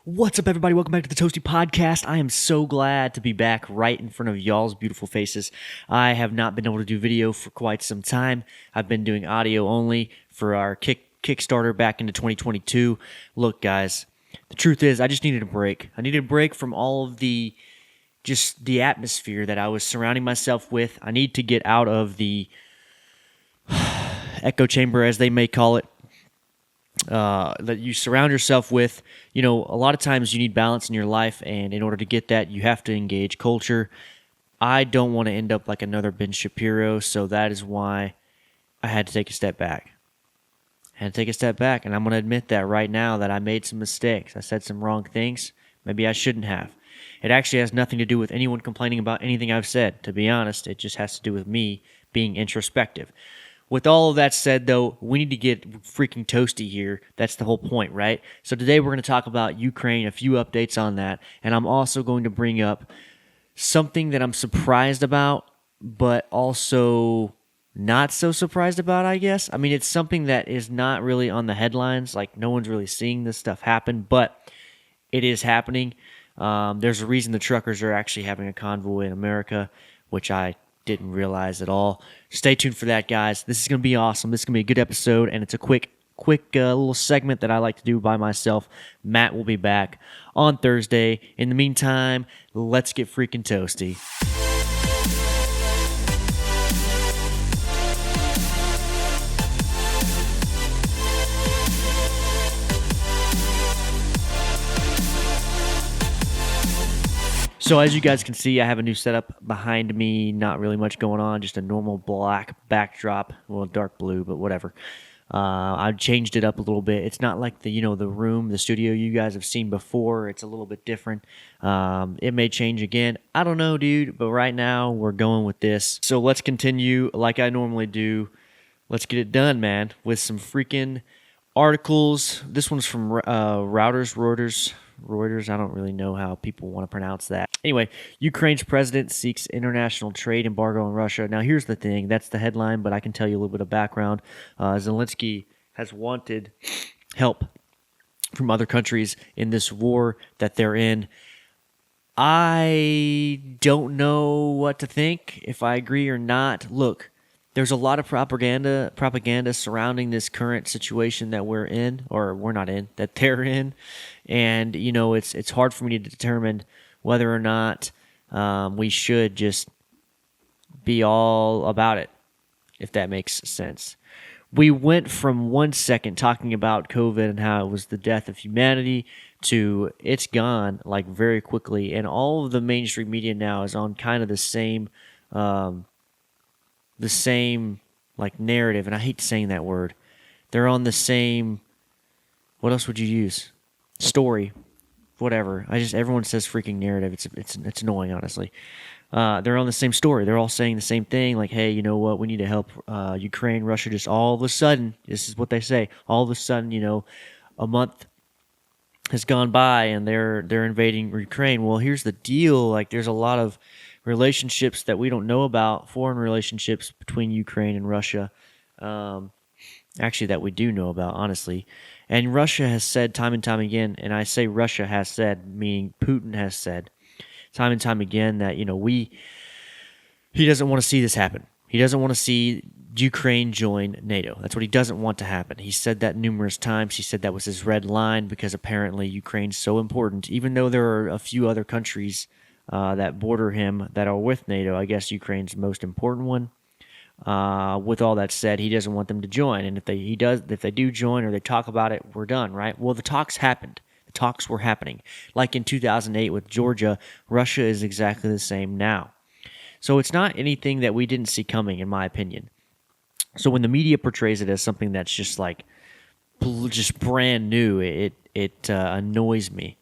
What's up, everybody? Welcome back to the Toasty Podcast. I am so glad to be back right in front of y'all's beautiful faces. I have not been able to do video for quite some time. I've been doing audio only for our Kickstarter back into 2022. Look, guys, the truth is I just needed a break. I needed a break from all of the atmosphere that I was surrounding myself with. I need to get out of the echo chamber, as they may call it. That you surround yourself with. You know, a lot of times you need balance in your life, and in order to get that, you have to engage culture. I don't want to end up like another Ben Shapiro, so that is why I had to take a step back. And I'm going to admit that right now, that I made some mistakes. I said some wrong things. Maybe I shouldn't have. It actually has nothing to do with anyone complaining about anything I've said. To be honest, it just has to do with me being introspective. With all of that said, though, we need to get freaking toasty here. That's the whole point, right? So today we're going to talk about Ukraine, a few updates on that, and I'm also going to bring up something that I'm surprised about, but also not so surprised about, I guess. I mean, it's something that is not really on the headlines. Like, no one's really seeing this stuff happen, but it is happening. There's a reason the truckers are actually having a convoy in America, which I didn't realize at all. Stay tuned for that, guys. This is going to be awesome. This is going to be a good episode, and it's a quick little segment that I like to do by myself. Matt will be back on Thursday. In the meantime, let's get freaking toasty. So as you guys can see, I have a new setup behind me. Not really much going on, just a normal black backdrop. Well, dark blue, but whatever. I've changed it up a little bit. It's not like the room, the studio you guys have seen before. It's a little bit different. It may change again. I don't know, dude, but right now we're going with this. So let's continue like I normally do. Let's get it done, man, with some freaking articles. This one's from Reuters. I don't really know how people want to pronounce that. Anyway, Ukraine's president seeks international trade embargo on Russia. Now, here's the thing. That's the headline, but I can tell you a little bit of background. Zelensky has wanted help from other countries in this war that they're in. I don't know what to think, if I agree or not. Look, there's a lot of propaganda surrounding this current situation that we're in, or we're not in, that they're in. And, you know, it's hard for me to determine whether or not we should just be all about it, if that makes sense. We went from 1 second talking about COVID and how it was the death of humanity to it's gone, like, very quickly. And all of the mainstream media now is on kind of the same like narrative, and I hate saying that word. They're on the same, what else would you use? Story, whatever. Everyone says freaking narrative. It's annoying, honestly. They're on the same story. They're all saying the same thing, like, hey, you know what? We need to help Ukraine, Russia. Just all of a sudden, this is what they say. All of a sudden, a month has gone by and they're invading Ukraine. Well, here's the deal. Like, there's a lot of relationships that we don't know about, foreign relationships between Ukraine and Russia, actually that we do know about, honestly. And Russia has said time and time again, and I say Russia has said, meaning Putin has said time and time again that, he doesn't want to see this happen. He doesn't want to see Ukraine join NATO. That's what he doesn't want to happen. He said that numerous times. He said that was his red line because apparently Ukraine's so important, even though there are a few other countries that border him that are with NATO. I guess Ukraine's the most important one. With all that said, he doesn't want them to join, and if they do join or they talk about it, we're done, right? Well, the talks happened. The talks were happening. Like in 2008 with Georgia, Russia is exactly the same now. So it's not anything that we didn't see coming, in my opinion. So when the media portrays it as something that's just like just brand new, it annoys me.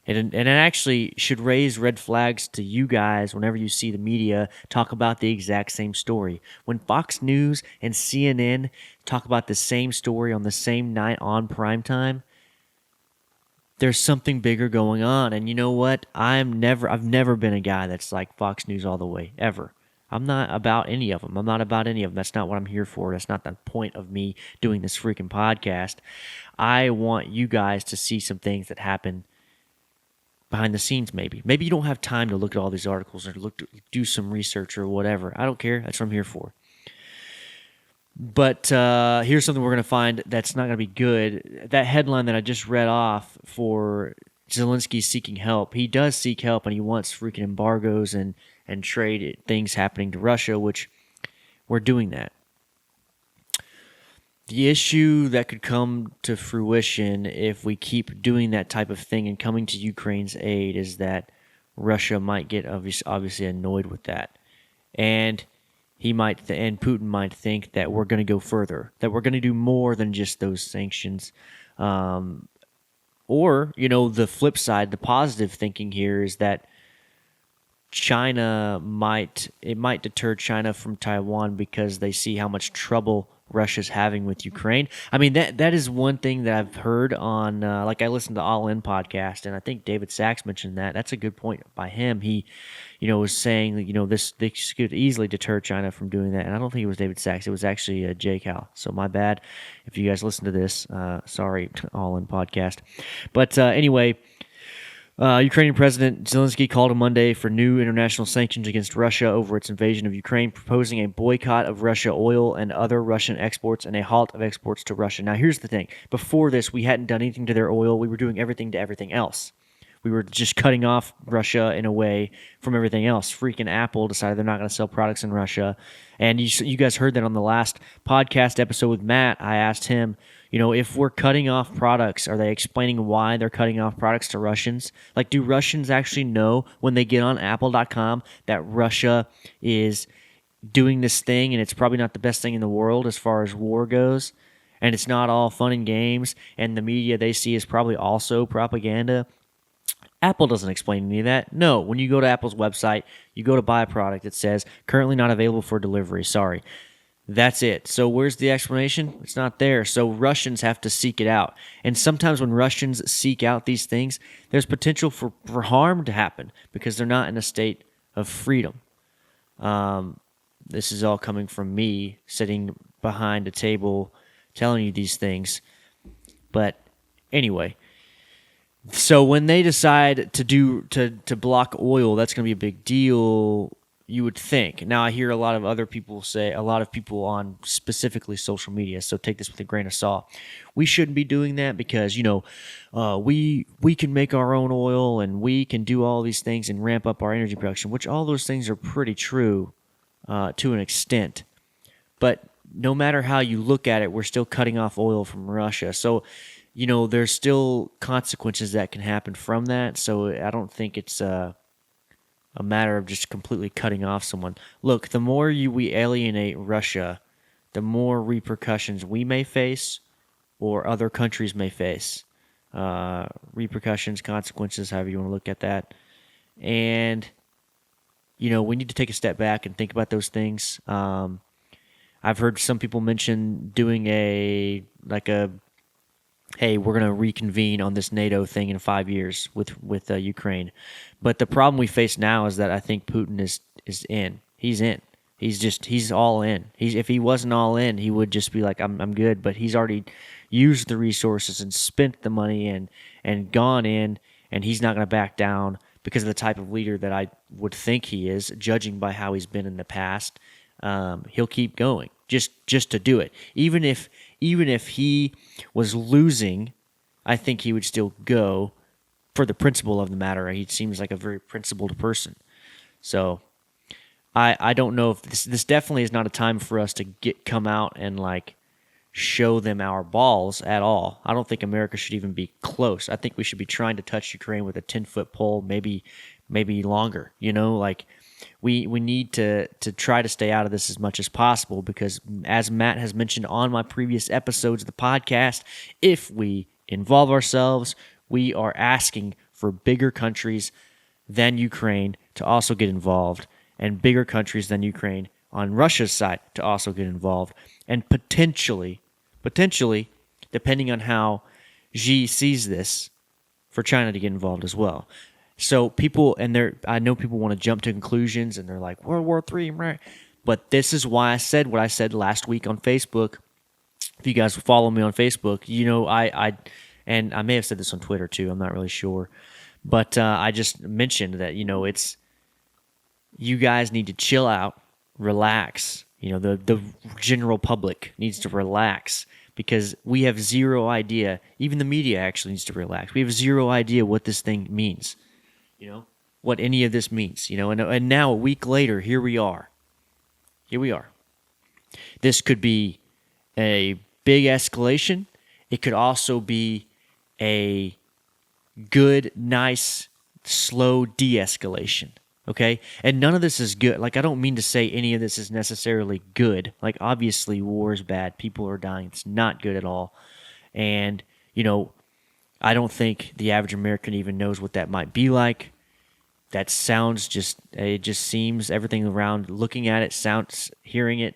And it actually should raise red flags to you guys whenever you see the media talk about the exact same story. When Fox News and CNN talk about the same story on the same night on primetime, there's something bigger going on. And you know what? I've never been a guy that's like Fox News all the way, ever. I'm not about any of them. That's not what I'm here for. That's not the point of me doing this freaking podcast. I want you guys to see some things that happen behind the scenes. Maybe you don't have time to look at all these articles or do some research or whatever. I don't care. That's what I'm here for. But here's something we're going to find that's not going to be good. That headline that I just read off for Zelensky seeking help, he does seek help, and he wants freaking embargoes and trade things happening to Russia, which we're doing that. The issue that could come to fruition if we keep doing that type of thing and coming to Ukraine's aid is that Russia might get obviously annoyed with that. And he might, and Putin might think that we're going to go further, that we're going to do more than just those sanctions. Or, the flip side, the positive thinking here is that China might deter China from Taiwan because they see how much trouble Russia's having with Ukraine. I mean, that is one thing that I've heard on, like I listened to All In podcast, and I think David Sachs mentioned that. That's a good point by him. He, was saying that, this could easily deter China from doing that. And I don't think it was David Sachs. It was actually Jay Cal. So my bad if you guys listen to this. Sorry, All In podcast. But anyway, Ukrainian President Zelensky called on Monday for new international sanctions against Russia over its invasion of Ukraine, proposing a boycott of Russia oil and other Russian exports and a halt of exports to Russia. Now, here's the thing. Before this, we hadn't done anything to their oil. We were doing everything to everything else. We were just cutting off Russia in a way from everything else. Freaking Apple decided they're not going to sell products in Russia. And you guys heard that on the last podcast episode with Matt. I asked him, if we're cutting off products, are they explaining why they're cutting off products to Russians? Like, do Russians actually know when they get on Apple.com that Russia is doing this thing and it's probably not the best thing in the world as far as war goes? And it's not all fun and games, and the media they see is probably also propaganda. Apple doesn't explain any of that. No, when you go to Apple's website, you go to buy a product, it says, currently not available for delivery, sorry. That's it. So where's the explanation? It's not there. So Russians have to seek it out. And sometimes when Russians seek out these things, there's potential for harm to happen because they're not in a state of freedom. This is all coming from me sitting behind a table telling you these things. But anyway, so when they decide to block oil, that's going to be a big deal, you would think. Now, I hear a lot of other people say, a lot of people on specifically social media, so take this with a grain of salt. We shouldn't be doing that because, we can make our own oil and we can do all these things and ramp up our energy production, which all those things are pretty true to an extent. But no matter how you look at it, we're still cutting off oil from Russia. So, there's still consequences that can happen from that. So I don't think it's a matter of just completely cutting off someone. Look, the more we alienate Russia, the more repercussions we may face or other countries may face. Repercussions, consequences, however you want to look at that. And, we need to take a step back and think about those things. I've heard some people mention doing hey, we're going to reconvene on this NATO thing in 5 years with Ukraine. But the problem we face now is that I think Putin is in. He's in. He's all in. If he wasn't all in, he would just be like, I'm good. But he's already used the resources and spent the money and gone in, and he's not going to back down because of the type of leader that I would think he is, judging by how he's been in the past. He'll keep going just to do it. Even if he was losing, I think he would still go for the principle of the matter. He seems like a very principled person. So I don't know if this definitely is not a time for us to come out and show them our balls at all. I don't think America should even be close. I think we should be trying to touch Ukraine with a 10-foot pole, maybe longer. We need to try to stay out of this as much as possible because, as Matt has mentioned on my previous episodes of the podcast, if we involve ourselves, we are asking for bigger countries than Ukraine to also get involved, and bigger countries than Ukraine on Russia's side to also get involved, and potentially, depending on how Xi sees this, for China to get involved as well. So people, I know people want to jump to conclusions, and they're like, World War III, right? But this is why I said what I said last week on Facebook. If you guys follow me on Facebook, I may have said this on Twitter too, I'm not really sure. But I just mentioned that, it's, you guys need to chill out, relax. The general public needs to relax because we have zero idea. Even the media actually needs to relax. We have zero idea what this thing means, what any of this means, and now a week later, here we are. This could be a big escalation. It could also be a good, nice, slow de-escalation. Okay? And none of this is good. Like, I don't mean to say any of this is necessarily good. Like, obviously, war is bad. People are dying. It's not good at all. And, I don't think the average American even knows what that might be like. That sounds it just seems, everything around, looking at it, hearing it,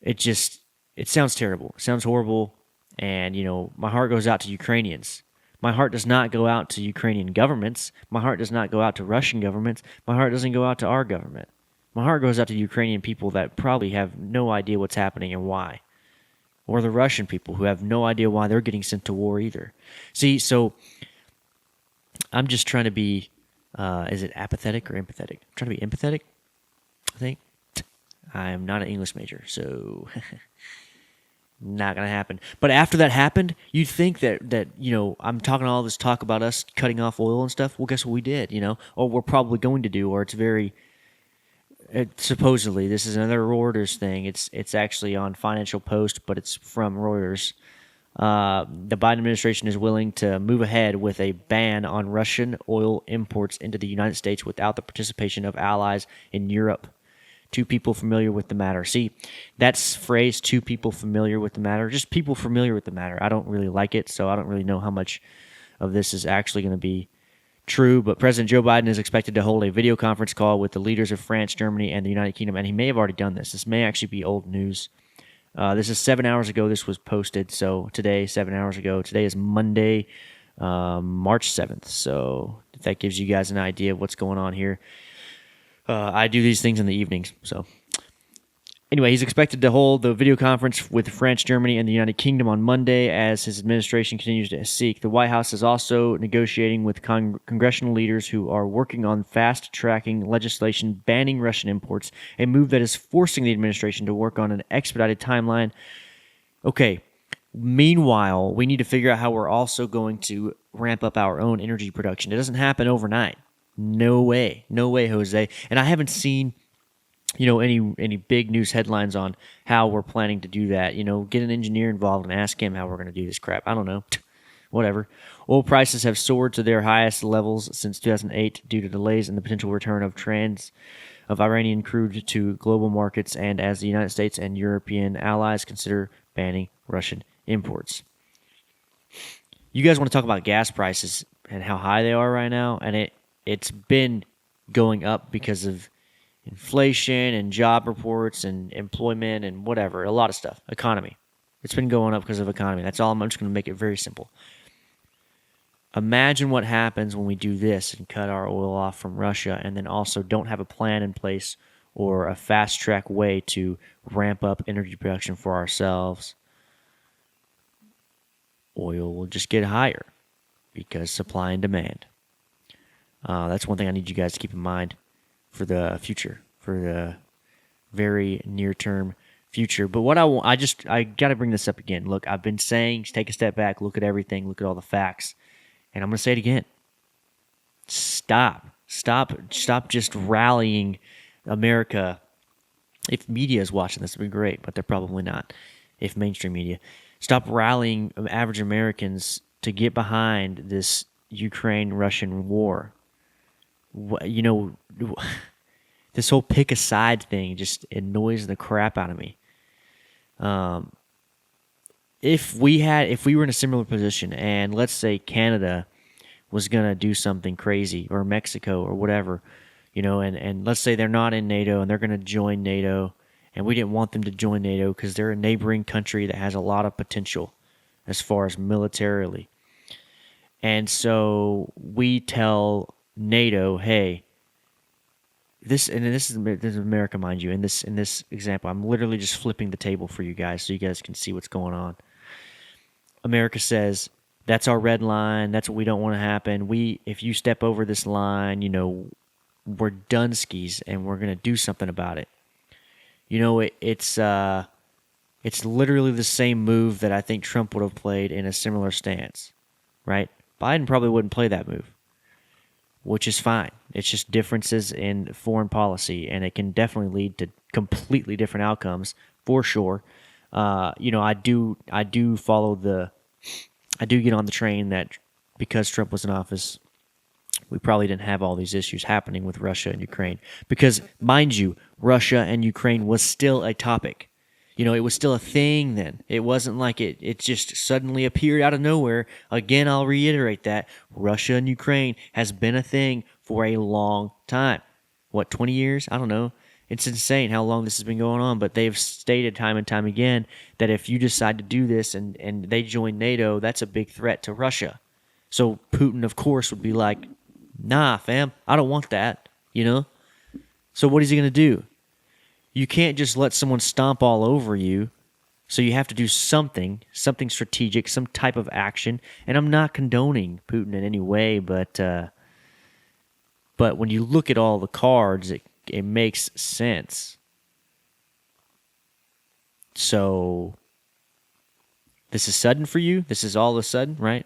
it sounds terrible. It sounds horrible. And, my heart goes out to Ukrainians. My heart does not go out to Ukrainian governments. My heart does not go out to Russian governments. My heart doesn't go out to our government. My heart goes out to Ukrainian people that probably have no idea what's happening and why. Or the Russian people who have no idea why they're getting sent to war either. See, so I'm just trying to be, is it apathetic or empathetic? I'm trying to be empathetic, I think. I'm not an English major, so not going to happen. But after that happened, you'd think that I'm talking all this talk about us cutting off oil and stuff. Well, guess what we did, or we're probably going to do, or supposedly, this is another Reuters thing. It's actually on Financial Post, but it's from Reuters. The Biden administration is willing to move ahead with a ban on Russian oil imports into the United States without the participation of allies in Europe. Two people familiar with the matter. See, that's phrase, two people familiar with the matter. Just people familiar with the matter. I don't really like it, so I don't really know how much of this is actually going to be true. But President Joe Biden is expected to hold a video conference call with the leaders of France, Germany, and the United Kingdom, and he may have already done this. This may actually be old news. This is 7 hours ago this was posted, so today, 7 hours ago. Today is Monday, March 7th, so if that gives you guys an idea of what's going on here. I do these things in the evenings, so. Anyway, he's expected to hold the video conference with France, Germany, and the United Kingdom on Monday as his administration continues to seek. The White House is also negotiating with congressional leaders who are working on fast-tracking legislation banning Russian imports, a move that is forcing the administration to work on an expedited timeline. Okay, meanwhile, we need to figure out how we're also going to ramp up our own energy production. It doesn't happen overnight. No way, Jose. And I haven't seen any big news headlines on how we're planning to do that. Get an engineer involved and ask him how we're going to do this crap. I don't know. Whatever. Oil prices have soared to their highest levels since 2008 due to delays in the potential return of Iranian crude to global markets, and as the United States and European allies consider banning Russian imports. You guys want to talk about gas prices and how high they are right now, and it's been going up because of inflation and job reports and employment and whatever, a lot of stuff. Economy. It's been going up because of economy. That's all. I'm just going to make it very simple. Imagine what happens when we do this and cut our oil off from Russia and then also don't have a plan in place or a fast-track way to ramp up energy production for ourselves. Oil will just get higher because supply and demand. That's one thing I need you guys to keep in mind for the future, for the very near-term future. But what I got to bring this up again. Look, I've been saying, take a step back, look at everything, look at all the facts, and I'm going to say it again. Stop just rallying America. If media is watching this, would be great, but they're probably not. If mainstream media. Stop rallying average Americans to get behind this Ukraine-Russian war. This whole pick a side thing just annoys the crap out of me. If we were in a similar position and let's say Canada was going to do something crazy, or Mexico or whatever, and let's say they're not in NATO and they're going to join NATO, and we didn't want them to join NATO because they're a neighboring country that has a lot of potential as far as militarily. And so we tell NATO, hey, this is America, mind you. In this example, I'm literally just flipping the table for you guys so you guys can see what's going on. America says, That's our red line. That's what we don't want to happen. If you step over this line, we're done skis, and we're going to do something about it. It's literally the same move that I think Trump would have played in a similar stance, right? Biden probably wouldn't play that move, which is fine. It's just differences in foreign policy, and it can definitely lead to completely different outcomes for sure. I do get on the train that because Trump was in office, we probably didn't have all these issues happening with Russia and Ukraine. Because, mind you, Russia and Ukraine was still a topic. It was still a thing then. It wasn't like it just suddenly appeared out of nowhere. Again, I'll reiterate that. Russia and Ukraine has been a thing for a long time. 20 years? I don't know. It's insane how long this has been going on, but they've stated time and time again that if you decide to do this and they join NATO, that's a big threat to Russia. So Putin, of course, would be like, nah, fam, I don't want that, So what is he going to do? You can't just let someone stomp all over you, so you have to do something strategic, some type of action. And I'm not condoning Putin in any way, but when you look at all the cards, it makes sense. So this is sudden for you? This is all of a sudden, right?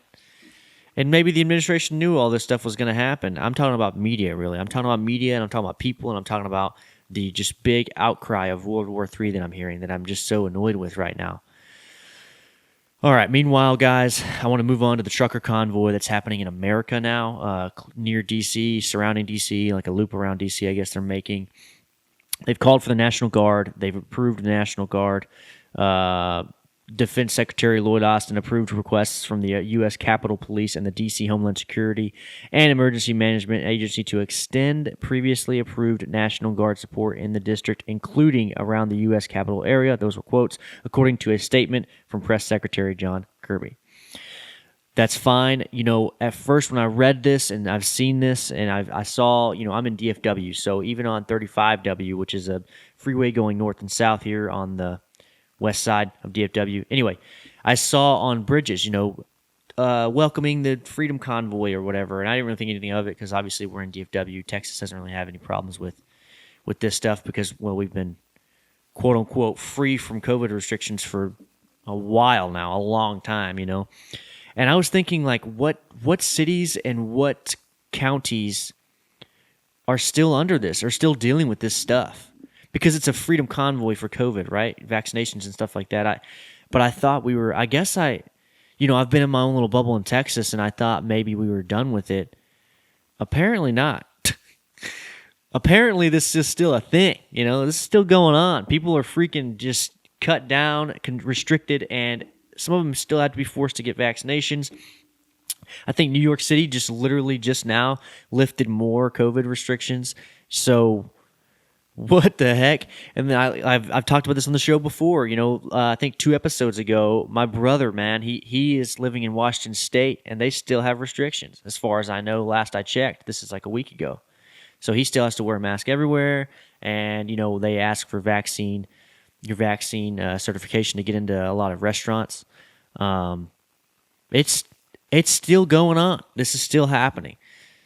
And maybe the administration knew all this stuff was going to happen. I'm talking about media, really. I'm talking about media, and I'm talking about people, and I'm talking about the just big outcry of World War III that I'm hearing that I'm just so annoyed with right now. All right, meanwhile, guys, I want to move on to the trucker convoy that's happening in America now, near D.C., surrounding D.C., like a loop around D.C., I guess they're making. They've called for the National Guard. They've approved the National Guard. Defense Secretary Lloyd Austin approved requests from the U.S. Capitol Police and the D.C. Homeland Security and Emergency Management Agency to extend previously approved National Guard support in the district, including around the U.S. Capitol area. Those were quotes, according to a statement from Press Secretary John Kirby. That's fine. At first when I read this and I've seen this and I saw, I'm in DFW, so even on 35W, which is a freeway going north and south here on the west side of DFW. Anyway, I saw on bridges, welcoming the Freedom Convoy or whatever, and I didn't really think anything of it because obviously we're in DFW. Texas doesn't really have any problems with this stuff because, well, we've been quote-unquote free from COVID restrictions for a while now, a long time, And I was thinking, like, what cities and what counties are still under this, are still dealing with this stuff? Because it's a freedom convoy for COVID, right? Vaccinations and stuff like that. But I thought we were, I've been in my own little bubble in Texas, and I thought maybe we were done with it. Apparently not. Apparently this is still a thing. This is still going on. People are freaking just cut down, restricted, and some of them still have to be forced to get vaccinations. I think New York City just now lifted more COVID restrictions. So what the heck? And then I've talked about this on the show before. I think 2 episodes ago, my brother, man, he is living in Washington State, and they still have restrictions. As far as I know, last I checked, this is like a week ago. So he still has to wear a mask everywhere, and they ask for your vaccine certification to get into a lot of restaurants. It's still going on. This is still happening.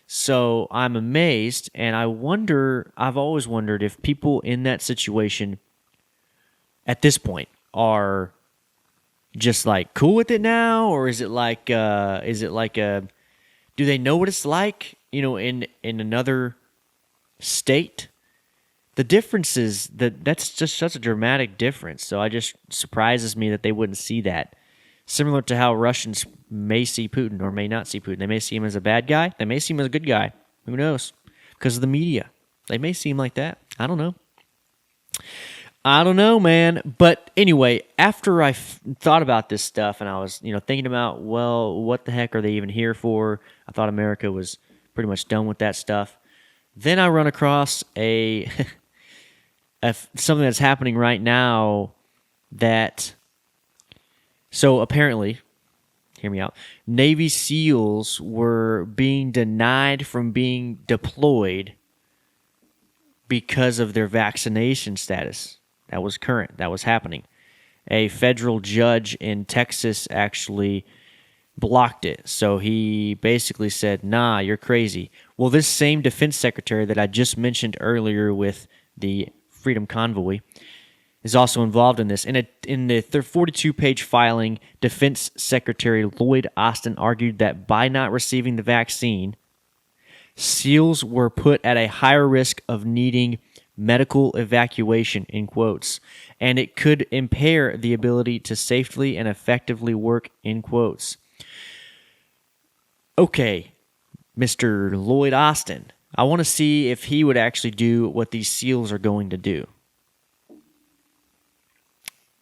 So I'm amazed, and I've always wondered if people in that situation at this point are just like cool with it now, or is it like do they know what it's like, in another state? The difference is that's just such a dramatic difference. So it just surprises me that they wouldn't see that. Similar to how Russians may see Putin or may not see Putin. They may see him as a bad guy. They may see him as a good guy. Who knows? Because of the media. They may see him like that. I don't know, man. But anyway, after I thought about this stuff and I was, thinking about, well, what the heck are they even here for? I thought America was pretty much done with that stuff. Then I run across something that's happening right now that... So apparently, hear me out, Navy SEALs were being denied from being deployed because of their vaccination status. That was current. That was happening. A federal judge in Texas actually blocked it. So he basically said, nah, you're crazy. Well, this same defense secretary that I just mentioned earlier with the Freedom Convoy is also involved in this. In the 42-page filing, Defense Secretary Lloyd Austin argued that by not receiving the vaccine, SEALs were put at a higher risk of needing medical evacuation, in quotes, and it could impair the ability to safely and effectively work, in quotes. Okay, Mr. Lloyd Austin, I want to see if he would actually do what these SEALs are going to do.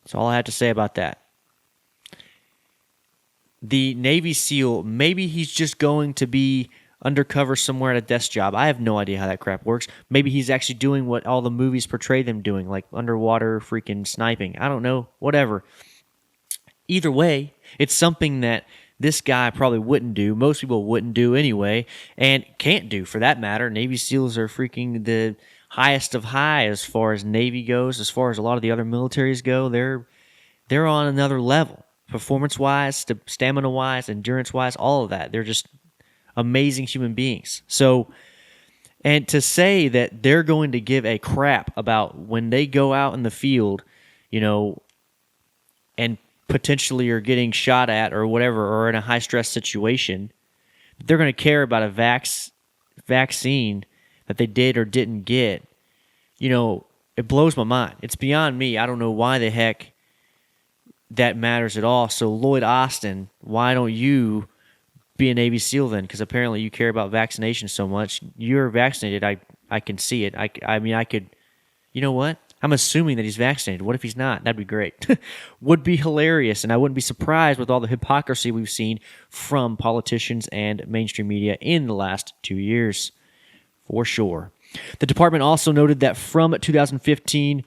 That's all I have to say about that. The Navy SEAL, maybe he's just going to be undercover somewhere at a desk job. I have no idea how that crap works. Maybe he's actually doing what all the movies portray them doing, like underwater freaking sniping. I don't know, whatever. Either way, it's something that this guy probably wouldn't do. Most people wouldn't do anyway, and can't do for that matter. Navy SEALs are freaking the highest of high as far as Navy goes. As far as a lot of the other militaries go, they're on another level. Performance-wise, stamina-wise, endurance-wise, all of that. They're just amazing human beings. So, and to say that they're going to give a crap about when they go out in the field, and potentially are getting shot at or whatever, or in a high-stress situation, they're going to care about a vaccine that they did or didn't get, it blows my mind. It's beyond me. I don't know why the heck that matters at all. So, Lloyd Austin, why don't you be a Navy SEAL then? Because apparently you care about vaccination so much. You're vaccinated. I can see it. I mean, I could, you know what? I'm assuming that he's vaccinated. What if he's not? That'd be great. Would be hilarious, and I wouldn't be surprised with all the hypocrisy we've seen from politicians and mainstream media in the last 2 years, for sure. The department also noted that from 2015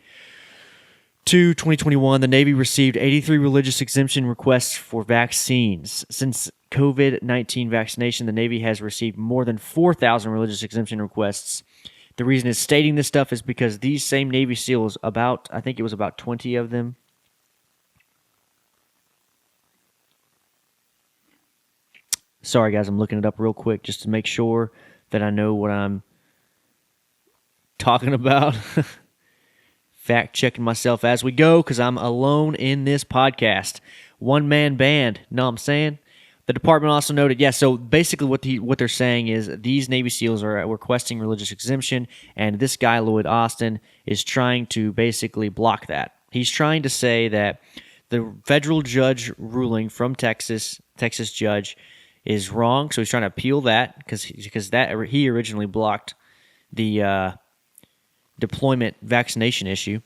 to 2021, the Navy received 83 religious exemption requests for vaccines. Since COVID-19 vaccination, the Navy has received more than 4,000 religious exemption requests. The reason it's stating this stuff is because these same Navy SEALs, I think it was about 20 of them, sorry guys, I'm looking it up real quick just to make sure that I know what I'm talking about. Fact checking myself as we go because I'm alone in this podcast. One-man band, know what I'm saying? The department also noted, so basically what they're saying is these Navy SEALs are requesting religious exemption, and this guy, Lloyd Austin, is trying to basically block that. He's trying to say that the federal judge ruling from Texas judge, is wrong, so he's trying to appeal that because that he originally blocked the deployment vaccination issue.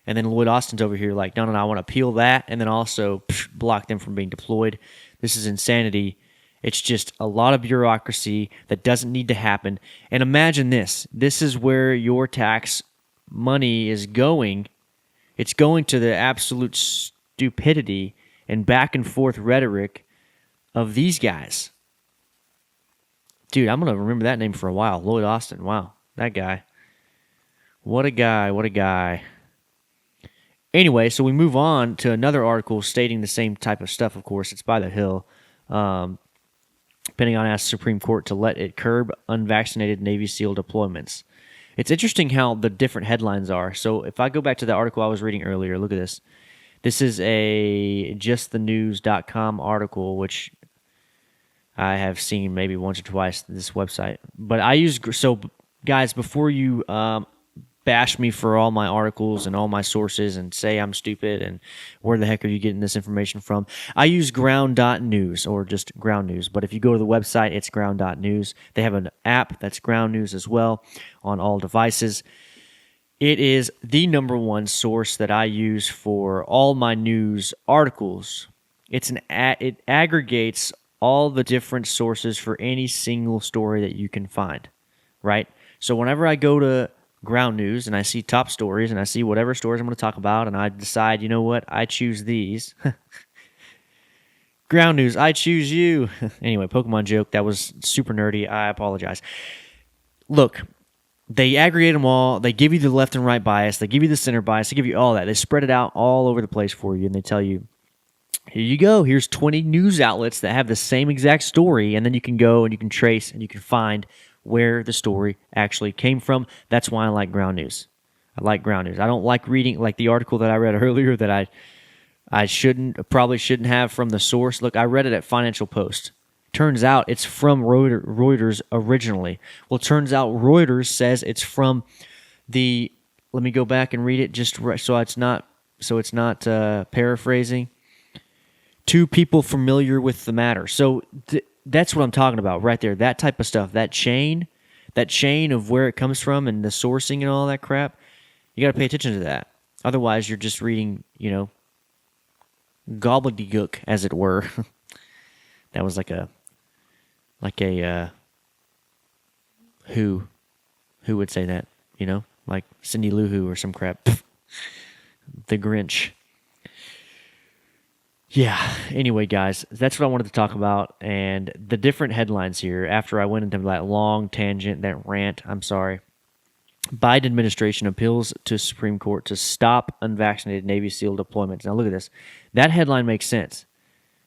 And then Lloyd Austin's over here like, no, I want to appeal that, and then also block them from being deployed. This is insanity. It's just a lot of bureaucracy that doesn't need to happen. And imagine this. This is where your tax money is going. It's going to the absolute stupidity and back and forth rhetoric of these guys. Dude, I'm going to remember that name for a while. Lloyd Austin. Wow, that guy. What a guy. Anyway, so we move on to another article stating the same type of stuff, of course. It's by TheHill. Pentagon asked Supreme Court to let it curb unvaccinated Navy SEAL deployments. It's interesting how the different headlines are. So if I go back to the article I was reading earlier, look at this. This is a justthenews.com article, which I have seen maybe once or twice, this website. But guys, before you bash me for all my articles and all my sources and say I'm stupid and where the heck are you getting this information from, I use ground.news or just ground news. But if you go to the website, it's ground.news. They have an app that's ground news as well on all devices. It is the number one source that I use for all my news articles. It aggregates all the different sources for any single story that you can find, right? So whenever I go to ground news and I see top stories and I see whatever stories I'm going to talk about and I decide, you know what, I choose these. Ground news, I choose you. Anyway, Pokemon joke, that was super nerdy. I apologize. Look, they aggregate them all. They give you the left and right bias. They give you the center bias. They give you all that. They spread it out all over the place for you, and they tell you here you go. Here's 20 news outlets that have the same exact story, and then you can go and you can trace and you can find where the story actually came from. That's why I like ground news. I like ground news. I don't like reading like the article that I read earlier that I probably shouldn't have from the source. Look, I read it at Financial Post. Turns out it's from Reuters originally. Well, turns out Reuters says it's from the. Let me go back and read it just so it's not paraphrasing. Two people familiar with the matter. So that's what I'm talking about right there. That type of stuff. That chain of where it comes from and the sourcing and all that crap. You got to pay attention to that. Otherwise, you're just reading, gobbledygook, as it were. That was like a who would say that, like Cindy Lou Who or some crap. The Grinch. Yeah, anyway, guys, that's what I wanted to talk about, and the different headlines here, after I went into that long tangent, that rant, I'm sorry. Biden administration appeals to Supreme Court to stop unvaccinated Navy SEAL deployments. Now look at this. That headline makes sense.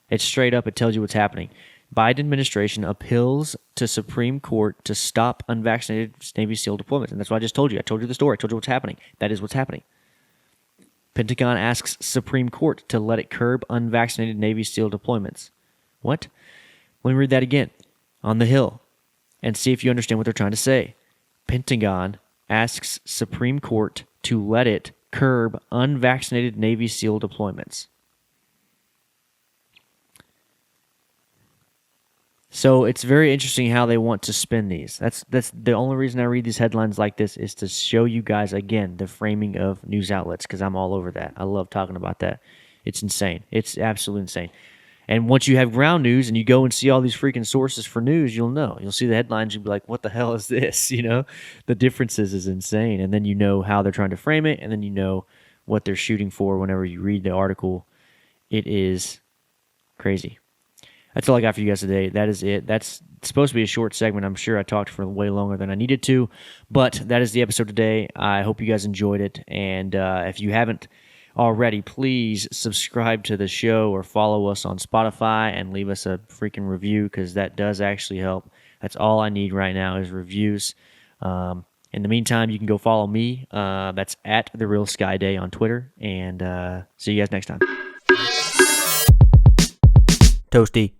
It's straight up. It tells you what's happening. Biden administration appeals to Supreme Court to stop unvaccinated Navy SEAL deployments. And that's what I just told you. I told you the story. I told you what's happening. That is what's happening. Pentagon asks Supreme Court to let it curb unvaccinated Navy SEAL deployments. What? Let me read that again on the Hill and see if you understand what they're trying to say. Pentagon asks Supreme Court to let it curb unvaccinated Navy SEAL deployments. So it's very interesting how they want to spin these. That's the only reason I read these headlines like this is to show you guys, again, the framing of news outlets, because I'm all over that. I love talking about that. It's insane. It's absolutely insane. And once you have ground news and you go and see all these freaking sources for news, you'll know. You'll see the headlines, you'll be like, what the hell is this? The differences is insane. And then you know how they're trying to frame it, and then you know what they're shooting for whenever you read the article. It is crazy. That's all I got for you guys today. That is it. That's supposed to be a short segment. I'm sure I talked for way longer than I needed to, but that is the episode today. I hope you guys enjoyed it, and if you haven't already, please subscribe to the show or follow us on Spotify and leave us a freaking review, because that does actually help. That's all I need right now is reviews. In the meantime, you can go follow me. That's at TheRealSkyDay on Twitter, and see you guys next time. Toasty.